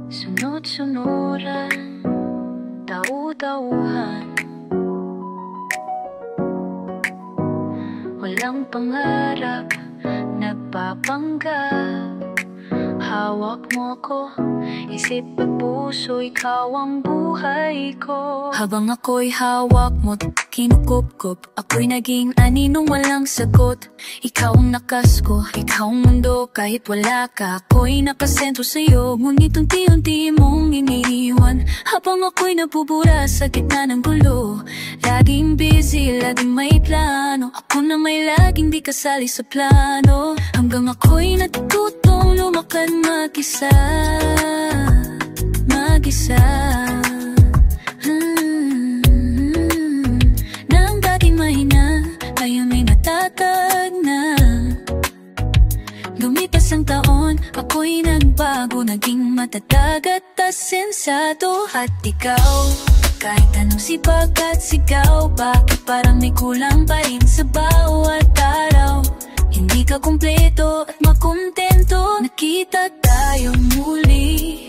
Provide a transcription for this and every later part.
Sunod-sunuran, tau-tauhan, walang pangarap, nagpapanggap. Hawak mo ko, isip at puso, ikaw ang buhay ko. Habang ako'y hawak mo, kinukup-kup, ako'y naging aninong walang sagot. Ikaw ang nakas ko, ikaw ang mundo, kahit wala ka, ako'y nakasentro sa'yo. Ngunit unti-unti mong iniiwan, habang ako'y nabubura sa gitna ng gulo. Laging busy, laging may plano, ako na may laging di kasali sa plano. Hanggang ako'y natututong lumakad mag-isa, mag-isa. Nang dating mahina, ngayon ay natatag na. Lumipas ang taon, ako'y nagbago, naging matatag at asensado. At ikaw, kahit anong sipag at sigaw, bakit parang may kulang pa rin sa bawat araw? Hindi ka kumpleto at makontento, nakita tayo muli.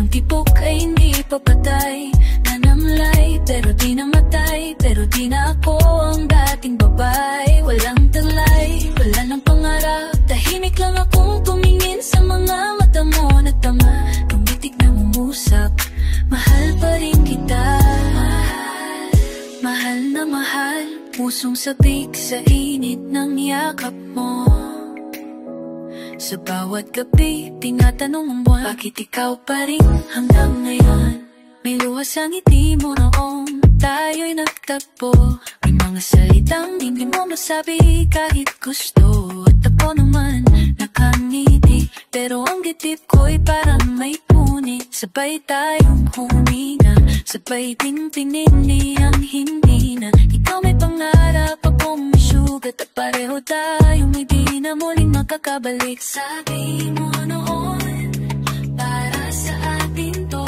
Ang tipok ay hindi papatay, nanamlay pero di namatay. Pero di na ako ang dating babae, walang taglay, wala ng pangarap. Tahimik lang akong tumingin sa mga mata mo na tama, tumitig na mumusap. Mahal pa rin kita, mahal na mahal, pusong sabik sa init ng yakap mo. Sa bawat gabi, tinatanong ang buwan, bakit ikaw pa rin hanggang ngayon? May luwas ang ngiti mo noong tayo'y nagtagpo. May mga salitang hindi mo masabi kahit gusto. At ako naman nakangiti, pero ang gitip ko'y parang may punit. Sabay tayong huminga, sabay ding pinili ang hindi na. Ikaw may pangarap, ako may sugat, at pareho tayong may di na muling makakabalik. Sabi mo noon, para sa atin to,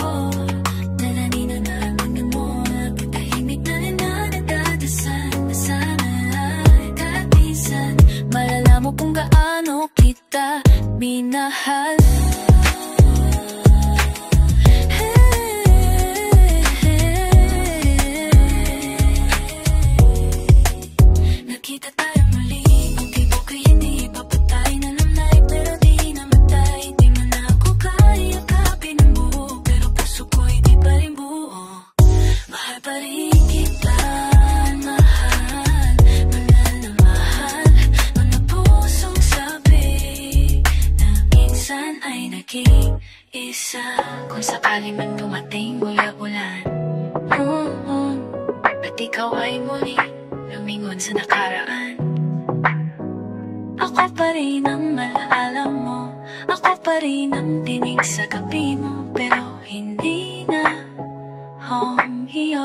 nananina namin mo, nagkatahimik na rin na nagdadasan, na sana ay katisan. Malala mo kung gaano kita minahal. Nakita tayo muli, ang tibok ay hindi papatay, nanamlay pero di namatay. Di man ako kaya kapin ang buo, pero puso ko'y di pa rin buo. Mahal pa rin kita, mahal, mahal na mahal. Mga pusong sabi na minsan ay naging isa. Kung sakali man dumating mula ulan, ba't ikaw ay muli lumingon sa nakaraan? Ako pa rin ang alaala mo, ako pa rin ang tinig sa gabi mo, pero hindi na home iyo.